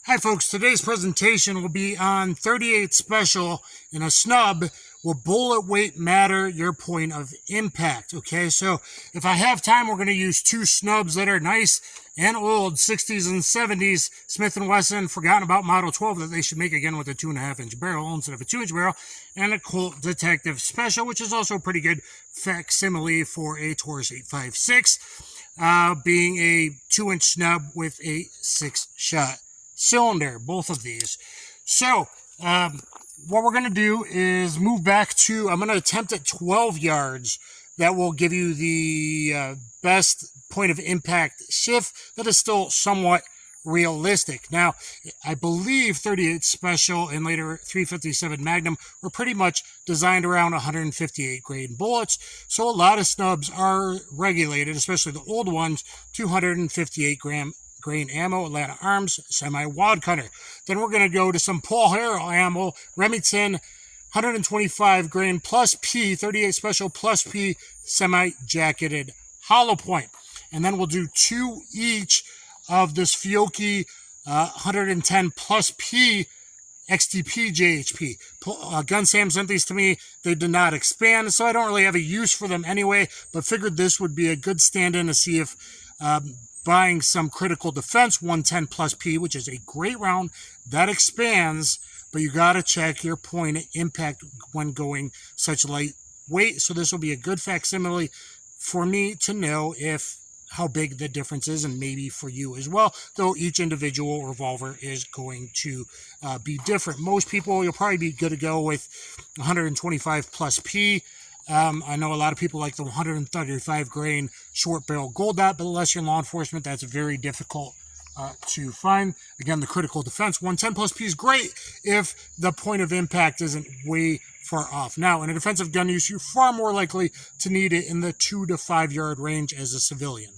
Hi folks, today's presentation will be on 38 Special in a snub. Will bullet weight matter your point of impact? Okay, so if I have time, we're going to use two snubs that are nice and old, 60s and 70s, Smith & Wesson, forgotten about Model 12 that they should make again with a 2.5-inch barrel instead of a 2-inch barrel, and a Colt Detective Special, which is also a pretty good facsimile for a Taurus 856, being a 2-inch snub with a 6-shot cylinder, both of these. So what we're going to do is move back to, I'm going to attempt at 12 yards. That will give you the best point of impact shift that is still somewhat realistic. Now, I believe 38 Special and later 357 Magnum were pretty much designed around 158 grain bullets, so a lot of snubs are regulated, especially the old ones, 258 grain ammo, Atlanta Arms, semi-wad cutter. Then we're going to go to some Paul Harrell ammo, Remington, 125 grain plus P, 38 Special plus P, semi-jacketed Hollowpoint. And then we'll do two each of this Fiocchi 110 plus P XTP JHP. Gun Sam sent these to me. They did not expand, so I don't really have a use for them anyway, but figured this would be a good stand-in to see if buying some critical defense 110 plus P, which is a great round that expands, but you got to check your point of impact when going such lightweight. So this will be a good facsimile for me to know how big the difference is, and maybe for you as well, though each individual revolver is going to be different. Most people, you'll probably be good to go with 125 plus P. I know a lot of people like the 135 grain short barrel gold dot, but unless you're in law enforcement, that's very difficult to find. Again, the critical defense 110 plus P is great if the point of impact isn't way far off. Now, in a defensive gun use, you're far more likely to need it in the 2 to 5 yard range as a civilian.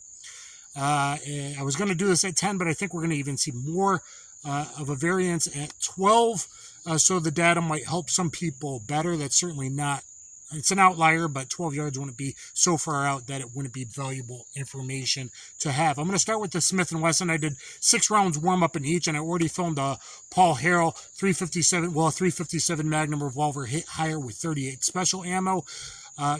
I was going to do this at 10, but I think we're going to even see more of a variance at 12. So the data might help some people better. That's certainly not, it's an outlier, but 12 yards wouldn't be so far out that it wouldn't be valuable information to have. I'm going to start with the Smith & Wesson. I did 6 rounds warm up in each, and I already filmed a Paul Harrell 357 Magnum revolver hit higher with 38 Special ammo.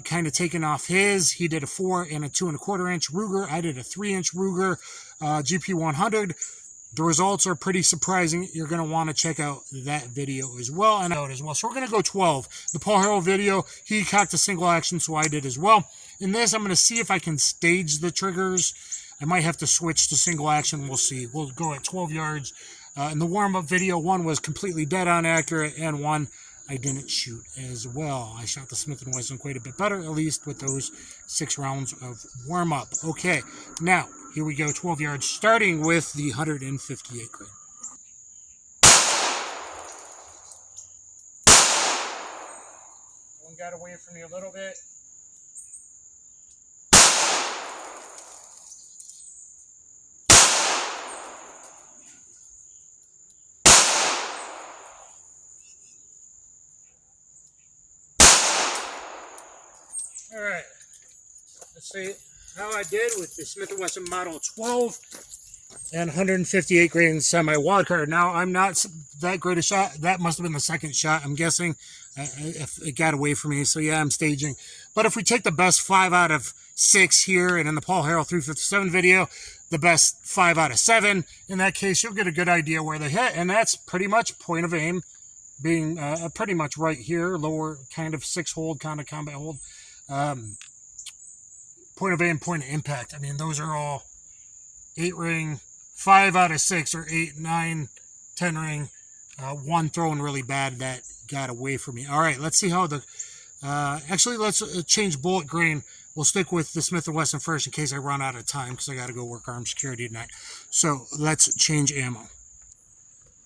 Kind of taken off his. He did a 4 and a 2.25 inch Ruger. I did a 3-inch Ruger GP 100. The results are pretty surprising. You're going to want to check out that video as well. So we're going to go 12. The Paul Harrell video, he cocked a single action, so I did as well. In this, I'm going to see if I can stage the triggers. I might have to switch to single action. We'll see. We'll go at 12 yards. In the warm-up video, one was completely dead on accurate, and one I didn't shoot as well. I shot the Smith & Wesson quite a bit better, at least with those 6 rounds of warm-up. Okay, now, here we go, 12 yards, starting with the 158 grain. One got away from me a little bit. All right, let's see how I did with the Smith & Wesson Model 12 and 158 grain semi-wad cutter. Now, I'm not that great a shot. That must have been the second shot, I'm guessing, if it got away from me. So, yeah, I'm staging. But if we take the best 5 out of 6 here, and in the Paul Harrell 357 video, the best 5 out of 7, in that case, you'll get a good idea where they hit. And that's pretty much point of aim being pretty much right here, lower kind of 6-hold, kind of combat hold. Point of aim, point of impact. I mean, those are all 8 ring, 5 out of 6, or 8, 9, 10 ring. One throwing really bad that got away from me. All right, let's see how the... actually, let's change bullet grain. We'll stick with the Smith & Wesson first in case I run out of time because I got to go work armed security tonight. So let's change ammo.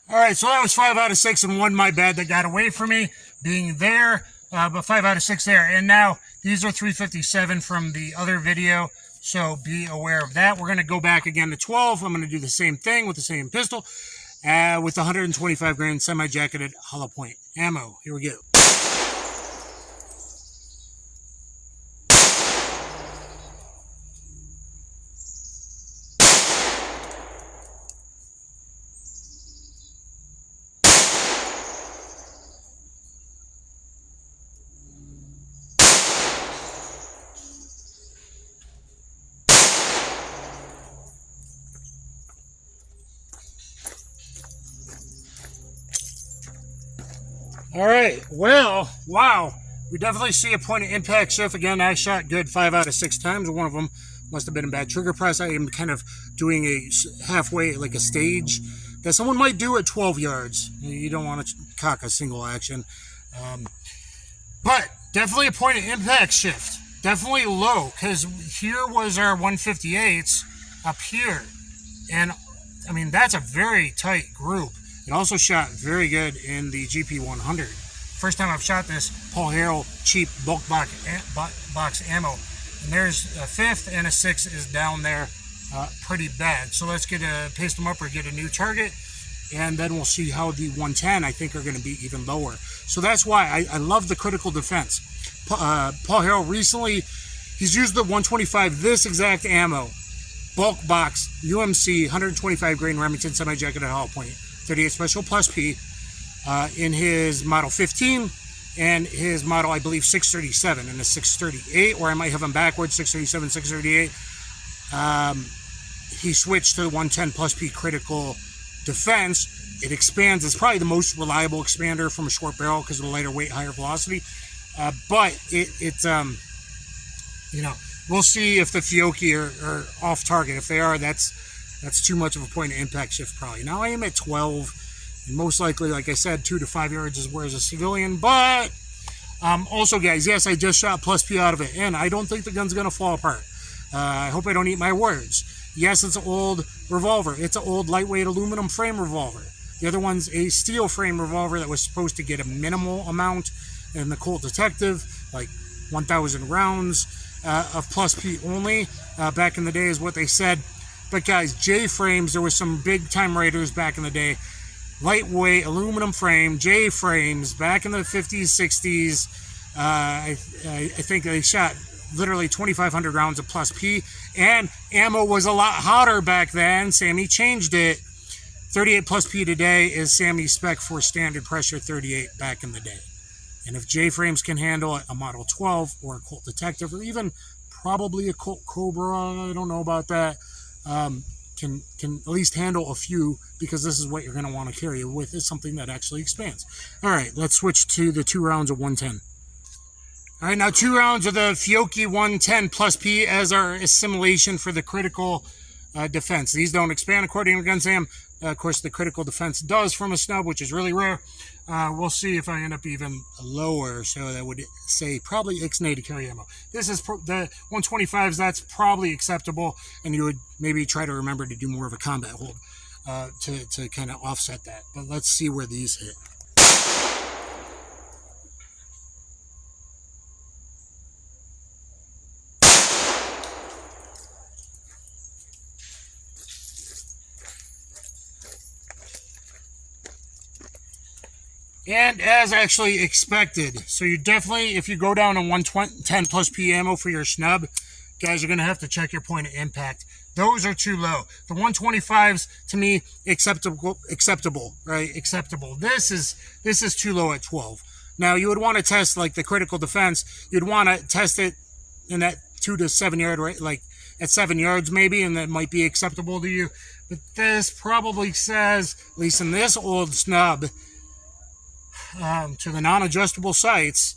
All right, so that was 5 out of 6 and one my bad that got away from me being there. But 5 out of 6 there. And now these are 357 from the other video, so be aware of that. We're going to go back again to 12. I'm going to do the same thing with the same pistol with 125 grain semi-jacketed Hollowpoint ammo. Here we go. All right. Well, wow. We definitely see a point of impact shift. Again, I shot good 5 out of 6 times. One of them must have been a bad trigger press. I am kind of doing a halfway, like a stage that someone might do at 12 yards. You don't want to cock a single action. But definitely a point of impact shift. Definitely low, because here was our 158s up here. And, I mean, that's a very tight group. It also shot very good in the GP100. First time I've shot this Paul Harrell cheap bulk box ammo. And there's a 5th and a 6 is down there pretty bad. So let's paste them up or get a new target. And then we'll see how the 110, I think, are going to be even lower. So that's why I love the critical defense. Paul Harrell recently, he's used the 125, this exact ammo, bulk box, UMC, 125 grain Remington semi-jacketed Hollowpoint, 38 Special Plus P, in his Model 15 and his Model, I believe, 637 and the 638, or I might have them backwards, 637, 638. He switched to the 110 Plus P critical defense. It expands. It's probably the most reliable expander from a short barrel because of the lighter weight, higher velocity. But it's we'll see if the Fiocchi are off target. If they are, that's too much of a point of impact shift probably. Now I am at 12, and most likely, like I said, 2 to 5 yards is where as a civilian. But also, guys, yes, I just shot Plus P out of it, and I don't think the gun's gonna fall apart. I hope I don't eat my words. Yes, it's an old revolver. It's an old lightweight aluminum frame revolver. The other one's a steel frame revolver that was supposed to get a minimal amount in the Colt Detective, like 1,000 rounds of Plus P only. Back in the day is what they said. But guys, J-frames, there was some big-time raiders back in the day. Lightweight aluminum frame, J-frames, back in the 50s, 60s. I think they shot literally 2,500 rounds of Plus P, and ammo was a lot hotter back then. Sammy changed it. 38 Plus P today is Sammy's spec for standard pressure 38 back in the day. And if J-frames can handle a Model 12 or a Colt Detective, or even probably a Colt Cobra, I don't know about that, can at least handle a few, because this is what you're going to want to carry it with, is something that actually expands. All right, let's switch to the 2 rounds of 110. All right, now 2 rounds of the Fiocchi 110 Plus P as our assimilation for the critical defense. These don't expand according to Gun Sam. Of course, the critical defense does from a snub, which is really rare. We'll see if I end up even lower. So that would say probably Ixnay to carry ammo. This is the 125s. That's probably acceptable, and you would maybe try to remember to do more of a combat hold to kind of offset that. But let's see where these hit. And as actually expected. So you definitely, if you go down to 110 Plus P ammo for your snub, guys, you're going to have to check your point of impact. Those are too low. The 125s, to me, acceptable, right? Acceptable. This is too low at 12. Now, you would want to test, like, the critical defense. You'd want to test it in that 2 to 7 yard, right? Like, at 7 yards, maybe, and that might be acceptable to you. But this probably says, at least in this old snub, to the non-adjustable sights,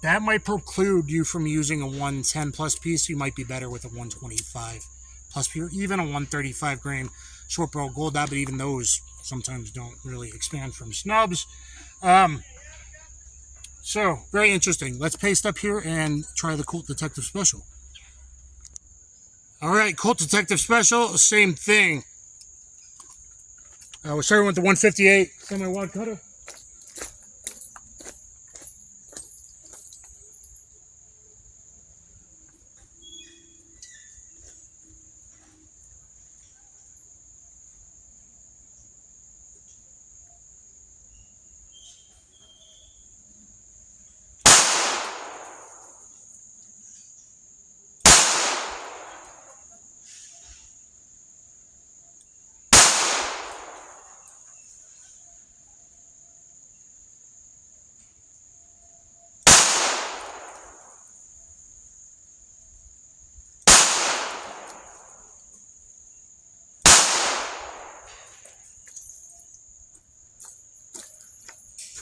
that might preclude you from using a 110 Plus P, so you might be better with a 125 Plus P, or even a 135 grain short barrel gold dot, but even those sometimes don't really expand from snubs. So, very interesting. Let's paste up here and try the Colt Detective Special. Alright, Colt Detective Special, same thing. We're starting with the 158 semi-wide cutter.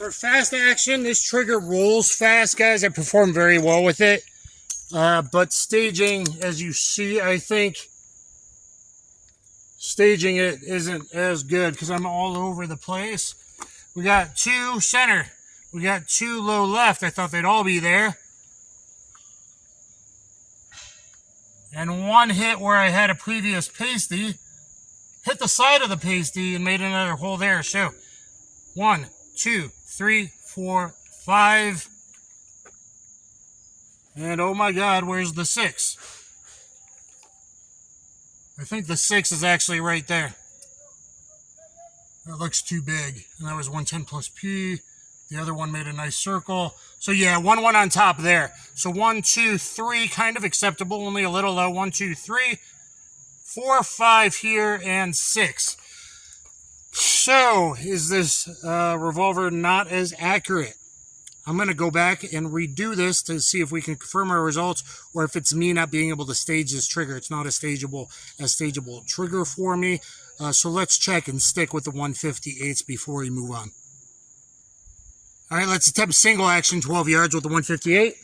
For fast action, this trigger rolls fast, guys. I perform very well with it. But staging, as you see, I think staging it isn't as good because I'm all over the place. We got 2 center. We got 2 low left. I thought they'd all be there. And 1 hit where I had a previous pasty. Hit the side of the pasty and made another hole there. So 1, 2, 3, 4, 5. And oh my God, where's the 6? I think the 6 is actually right there. That looks too big. And that was 110 plus P. The other one made a nice circle. So yeah, 1 on top there. So 1, 2, 3, kind of acceptable, only a little low. 1, 2, 3, 4, 5 here, and 6. So is this revolver not as accurate? I'm going to go back and redo this to see if we can confirm our results or if it's me not being able to stage this trigger. It's not a stageable trigger for me. So let's check and stick with the 158s before we move on. All right, let's attempt single action 12 yards with the 158.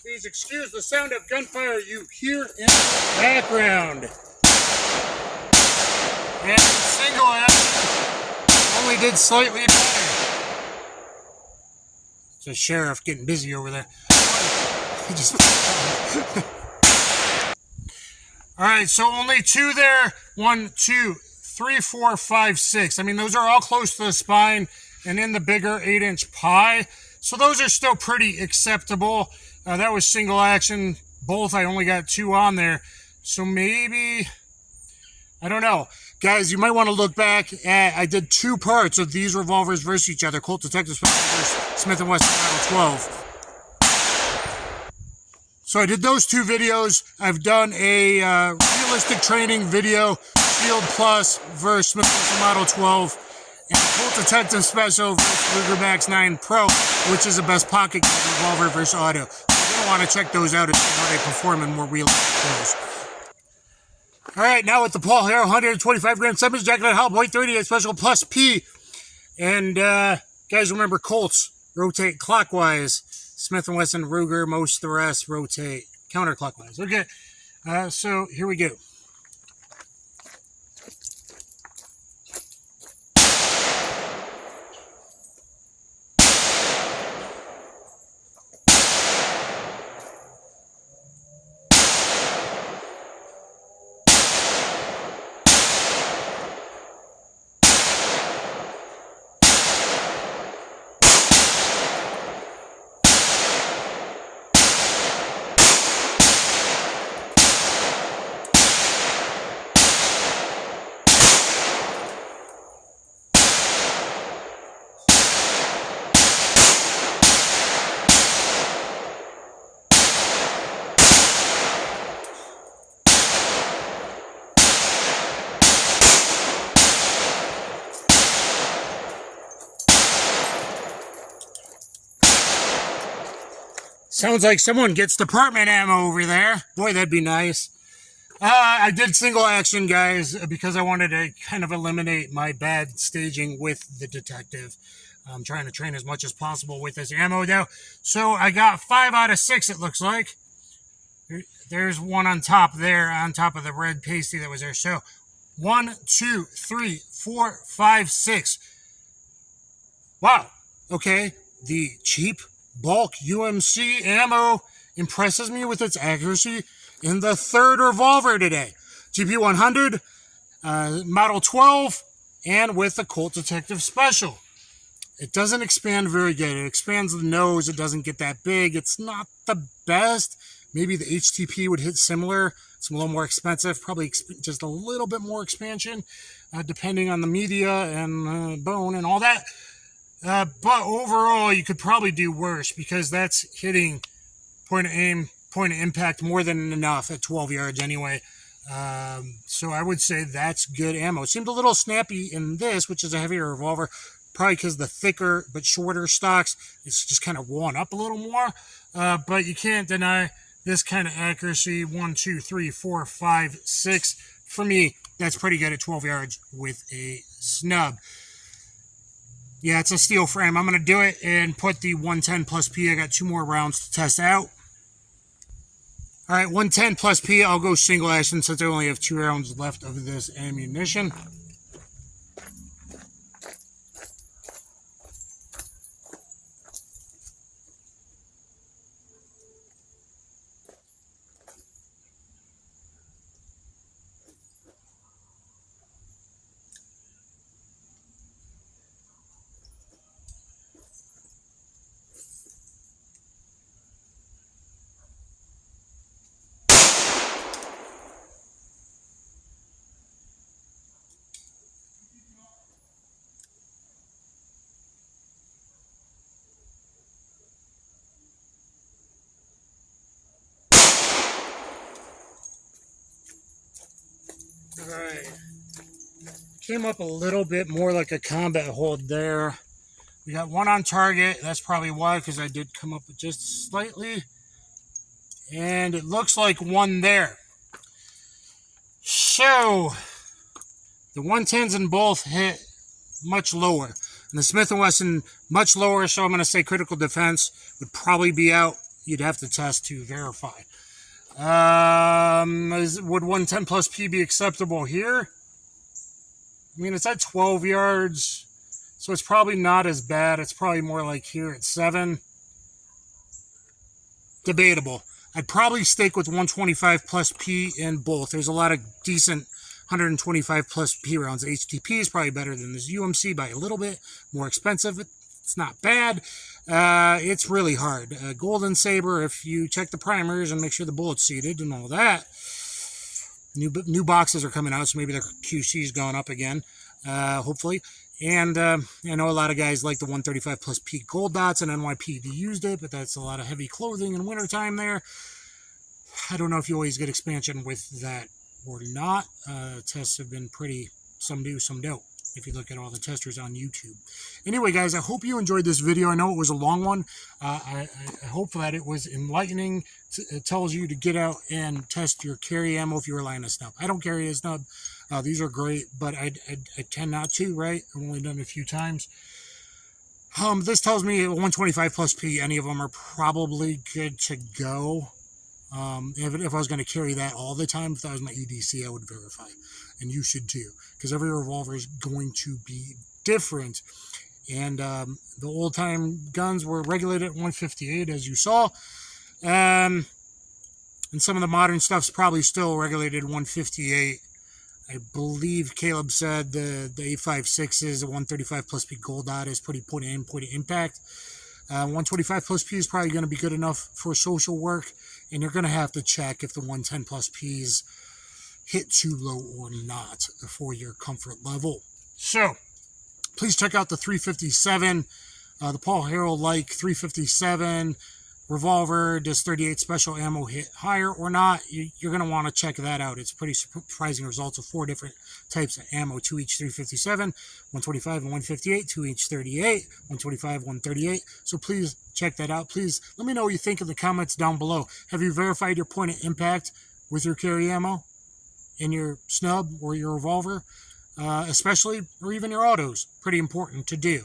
Please excuse the sound of gunfire you hear in the background. And single action only did slightly better. It's a sheriff getting busy over there. Alright, so only 2 there. 1, 2, 3, 4, 5, 6. I mean, those are all close to the spine and in the bigger 8-inch pie. So those are still pretty acceptable. That was single action. Both, I only got 2 on there. So maybe, I don't know. Guys, you might want to look back at, I did 2 parts of these revolvers versus each other. Colt Detective versus Smith & Wesson Model 12. So I did those 2 videos. I've done a realistic training video, Shield Plus versus Smith & Wesson Model 12. And Colt Detective Special versus Ruger Max 9 Pro, which is the best pocket revolver versus auto. So you're going to want to check those out and see how they perform in more realistic clothes. Alright, now with the Paul Harrell 125 gram Summers jacket at Hollowpoint 38 Special plus P. And guys, remember Colts rotate clockwise. Smith & Wesson, Ruger, most of the rest rotate counterclockwise. Okay, so here we go. Sounds like someone gets department ammo over there. Boy, that'd be nice. I did single action, guys, because I wanted to kind of eliminate my bad staging with the detective. I'm trying to train as much as possible with this ammo though. So I got 5 out of 6, it looks like. There's one on top there, on top of the red pasty that was there. So 1, 2, 3, 4, 5, 6. Wow. Okay. The cheap bulk UMC ammo impresses me with its accuracy in the 3rd revolver today. GP100, Model 12, and with the Colt Detective Special. It doesn't expand very good. It expands the nose. It doesn't get that big. It's not the best. Maybe the HTP would hit similar. It's a little more expensive. Probably just a little bit more expansion, depending on the media and bone and all that. But overall, you could probably do worse because that's hitting point of aim, point of impact more than enough at 12 yards anyway. So I would say that's good ammo. It seemed a little snappy in this, which is a heavier revolver, probably because the thicker but shorter stocks, it's just kind of worn up a little more. But you can't deny this kind of accuracy. 1, 2, 3, 4, 5, 6. For me, that's pretty good at 12 yards with a snub. Yeah, it's a steel frame. I'm going to do it and put the 110 plus P. I got 2 more rounds to test out. All right, 110 plus P. I'll go single action since I only have 2 rounds left of this ammunition. Alright, came up a little bit more like a combat hold there. We got 1 on target. That's probably why, because I did come up just slightly. And it looks like 1 there. So, the 110s in both hit much lower. And the Smith & Wesson much lower, so I'm going to say critical defense would probably be out. You'd have to test to verify. Would 110 plus P be acceptable here? I mean, it's at 12 yards, so it's probably not as bad. It's probably more like here at 7. Debatable. I'd probably stick with 125 plus P in both. There's a lot of decent 125 plus P rounds. HTP is probably better than this UMC by a little bit. More expensive. It's not bad. It's really hard. Golden Saber, if you check the primers and make sure the bullet's seated and all that. New boxes are coming out, so maybe their QC's gone up again, hopefully. And I know a lot of guys like the 135 plus P gold dots, and NYPD used it, but that's a lot of heavy clothing in wintertime there. I don't know if you always get expansion with that or not. Tests have been pretty, some do, some don't, if you look at all the testers on YouTube. Anyway, guys, I hope you enjoyed this video. I know it was a long one. I hope that it was enlightening. It tells you to get out and test your carry ammo if you rely on a snub. I don't carry a snub. These are great, but I tend not to, right? I've only done it a few times. This tells me 125 plus P, any of them are probably good to go. If I was going to carry that all the time, if that was my EDC, I would verify. And you should too, because every revolver is going to be different. And the old-time guns were regulated at 158, as you saw. And some of the modern stuff's probably still regulated 158. I believe Caleb said the 856s, the 135 plus P gold dot is pretty point of impact. 125 plus P is probably going to be good enough for social work, and you're going to have to check if the 110 plus P's hit too low or not for your comfort level. So, please check out the 357, the Paul Harrell like 357 revolver. Does 38 special ammo hit higher or not? You're going to want to check that out. It's pretty surprising results of 4 different types of ammo, 2 each 357, 125 and 158, 2 each 38, 125, 138. So please check that out. Please let me know what you think in the comments down below. Have you verified your point of impact with your carry ammo in your snub or your revolver? Especially, or even your autos? Pretty important to do.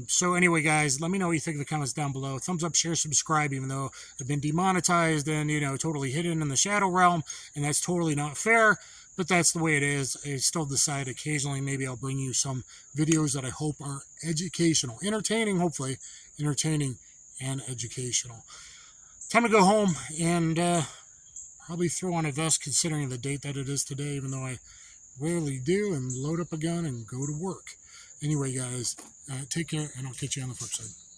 So anyway, guys, let me know what you think in the comments down below. Thumbs up, share, subscribe, even though I've been demonetized and, you know, totally hidden in the shadow realm, and that's totally not fair, but that's the way it is. I still decide occasionally maybe I'll bring you some videos that I hope are educational, entertaining, hopefully, entertaining and educational. Time to go home and probably throw on a vest considering the date that it is today, even though I rarely do, and load up a gun and go to work. Anyway, guys, take care, and I'll catch you on the flip side.